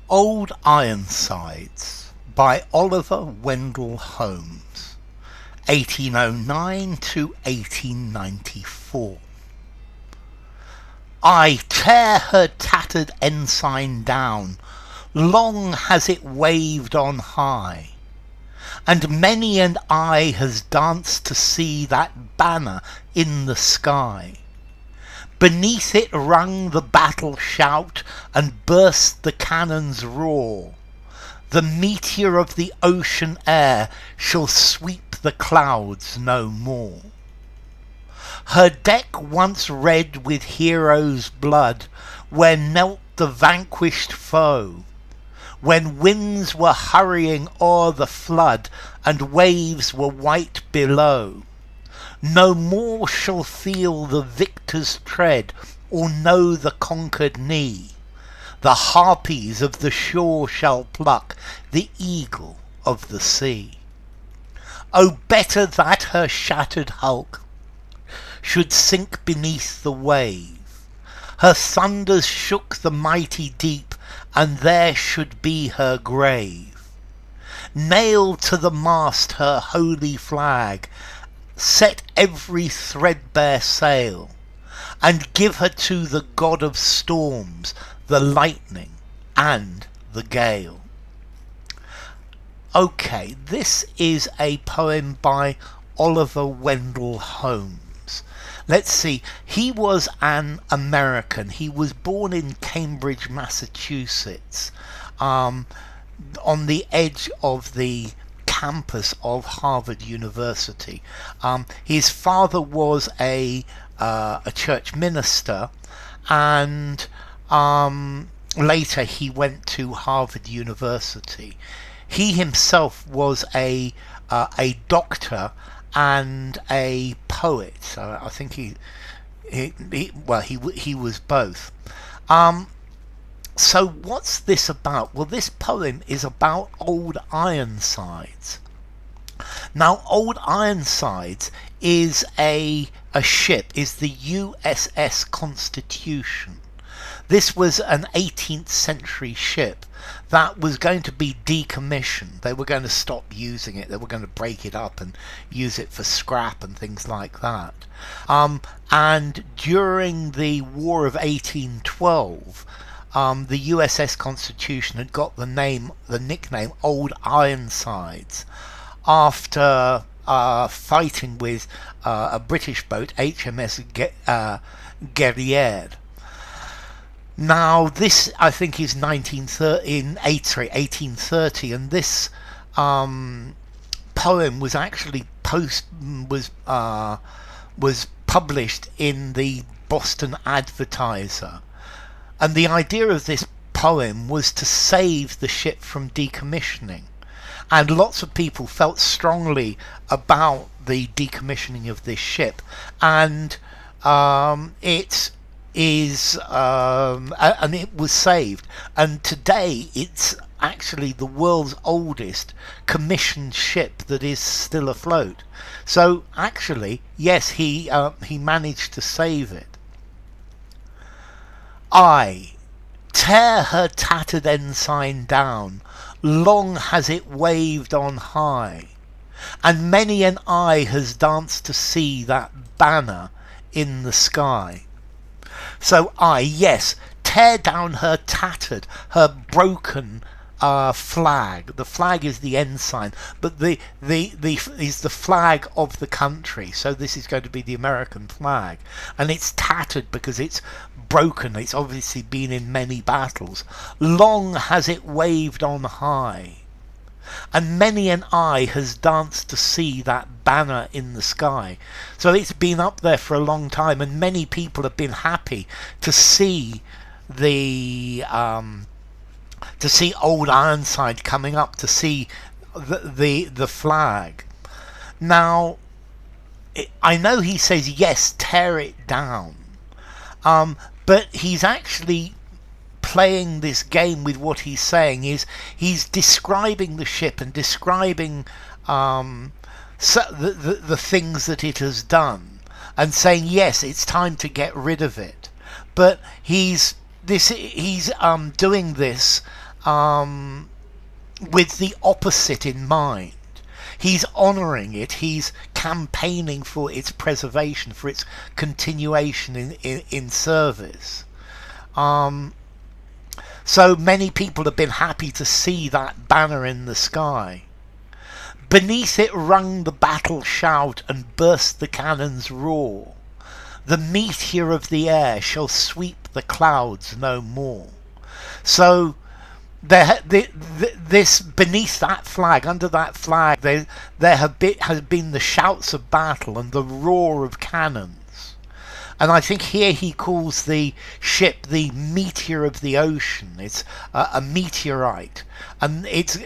Old Ironsides by Oliver Wendell Holmes, 1809 to 1894. I tear her tattered ensign down, long has it waved on high, and many an eye has danced to see that banner in the sky. Beneath it rung the battle shout, and burst the cannon's roar. The meteor of the ocean air shall sweep the clouds no more. Her deck once red with heroes' blood, where knelt the vanquished foe, when winds were hurrying o'er the flood, and waves were white below. No more shall feel the victor's tread, or know the conquered knee. The harpies of the shore shall pluck the eagle of the sea. Oh, better that her shattered hulk should sink beneath the wave. Her thunders shook the mighty deep, and there should be her grave. Nail to the mast her holy flag, set every threadbare sail, and give her to the god of storms, the lightning and the gale. Okay, this is a poem by Oliver Wendell Holmes. Let's see, he was an American. He was born in Cambridge, Massachusetts, on the edge of the campus of Harvard University. His father was a church minister, and later he went to Harvard University. He himself was a doctor and a poet. So I think he was both. So what's this about? Well, this poem is about Old Ironsides. Now, Old Ironsides is a ship, is the USS Constitution. This was an 18th century ship that was going to be decommissioned. They were going to stop using it. They were going to break it up and use it for scrap and things like that. And during the War of 1812, the USS Constitution had got the nickname Old Ironsides after fighting with a British boat, HMS Guerriere. Now, this I think is 1830, and this poem was actually was published in the Boston Advertiser. And the idea of this poem was to save the ship from decommissioning. And lots of people felt strongly about the decommissioning of this ship. And it was saved. And today it's actually the world's oldest commissioned ship that is still afloat. So actually, yes, he managed to save it. I tear her tattered ensign down, long has it waved on high, and many an eye has danced to see that banner in the sky. So I, yes, tear down her tattered, her broken flag. The flag is the ensign, but the is the flag of the country. So this is going to be the American flag, and it's tattered because it's broken. It's obviously been in many battles. Long has it waved on high, and many an eye has danced to see that banner in the sky. So it's been up there for a long time, and many people have been happy to see the Old Ironside coming up, to see the flag. Now, I know he says yes, tear it down, but he's actually playing this game with what he's saying. Is he's describing the ship and describing the things that it has done, and saying yes, it's time to get rid of it. But he's doing this with the opposite in mind. He's honouring it, he's campaigning for its preservation, for its continuation in service. So many people have been happy to see that banner in the sky. Beneath it rung the battle shout and burst the cannon's roar. The meteor of the air shall sweep the clouds no more. So this beneath that flag, under that flag, there has been the shouts of battle and the roar of cannons. And I think here he calls the ship the meteor of the ocean. It's a meteorite, and it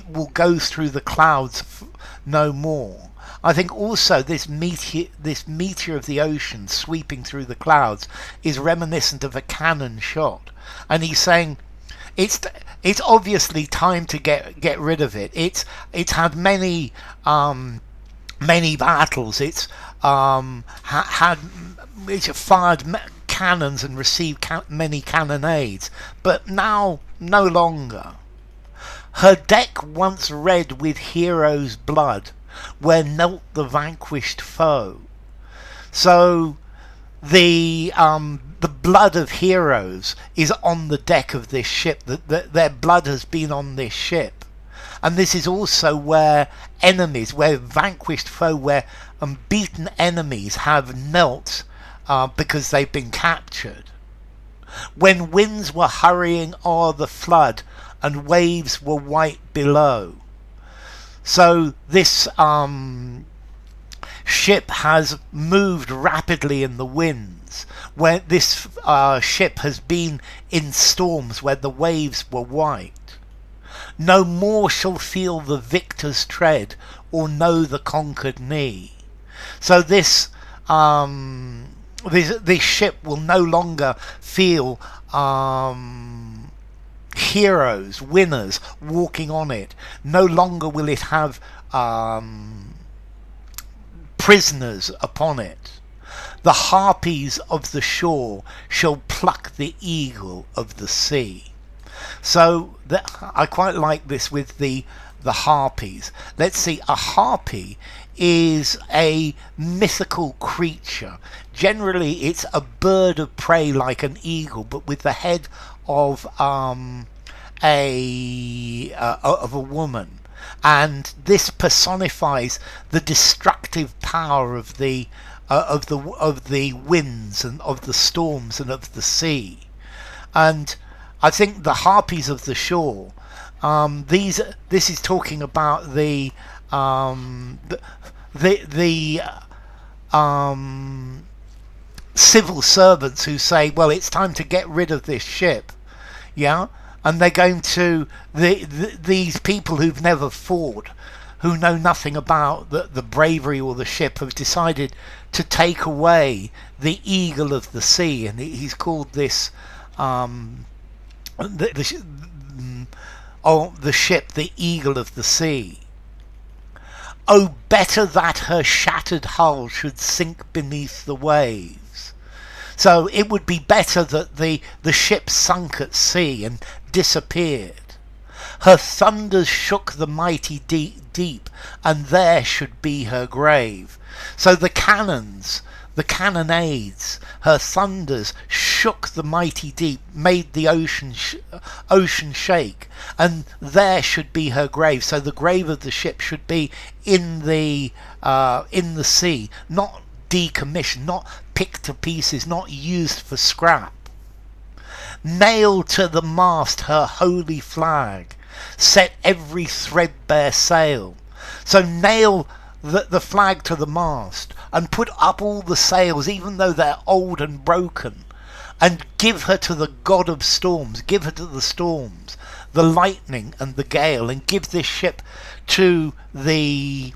will go through the clouds no more. I think also this meteor of the ocean sweeping through the clouds is reminiscent of a cannon shot, and he's saying it's obviously time to get rid of it. It's had many battles. It's fired cannons and received many cannonades, but now no longer. Her deck once red with heroes' blood, where knelt the vanquished foe. So the blood of heroes is on the deck of this ship. Their blood has been on this ship. And this is also where enemies, where vanquished foe, where beaten enemies have knelt because they've been captured. When winds were hurrying o'er the flood and waves were white below. So this ship has moved rapidly in the winds, where this ship has been in storms where the waves were white. No more shall feel the victor's tread or know the conquered knee. So this ship will no longer feel heroes, winners walking on it. No longer will it have prisoners upon it. The harpies of the shore shall pluck the eagle of the sea. So I quite like this with the harpies. Let's see, a harpy is a mythical creature. Generally it's a bird of prey like an eagle, but with the head of a woman, and this personifies the destructive power of the winds and of the storms and of the sea. And I think the harpies of the shore, this is talking about the civil servants who say, well, it's time to get rid of this ship, yeah, and they're going to these people who've never fought, who know nothing about the bravery or the ship, have decided to take away the eagle of the sea, and he's called this the ship the eagle of the sea. Oh, better that her shattered hull should sink beneath the waves. So it would be better that the ship sunk at sea and disappeared. Her thunders shook the mighty deep, and there should be her grave. So the cannons, the cannonades, her thunders shook the mighty deep, made the ocean shake, and there should be her grave. So the grave of the ship should be in the sea, not decommissioned, not picked to pieces, not used for scrap. Nail to the mast her holy flag, set every threadbare sail. So nail the flag to the mast and put up all the sails, even though they're old and broken, and give her to the god of storms, give her to the storms, the lightning and the gale, and give this ship to the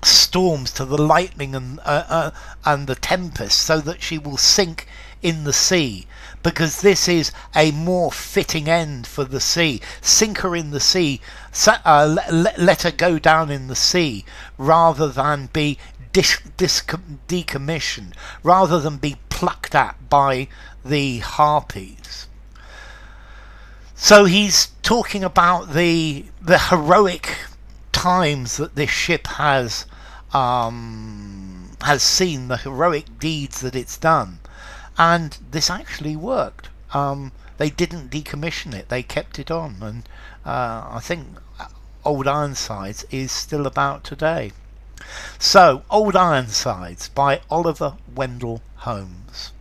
storms, to the lightning and the tempest, so that she will sink in the sea, because this is a more fitting end for the sea. Sink her in the sea, let her go down in the sea, rather than be decommissioned, rather than be plucked at by the harpies. So he's talking about the heroic times that this ship has seen, the heroic deeds that it's done, and this actually worked. They didn't decommission it; they kept it on, and I think Old Ironsides is still about today. So, Old Ironsides by Oliver Wendell Holmes.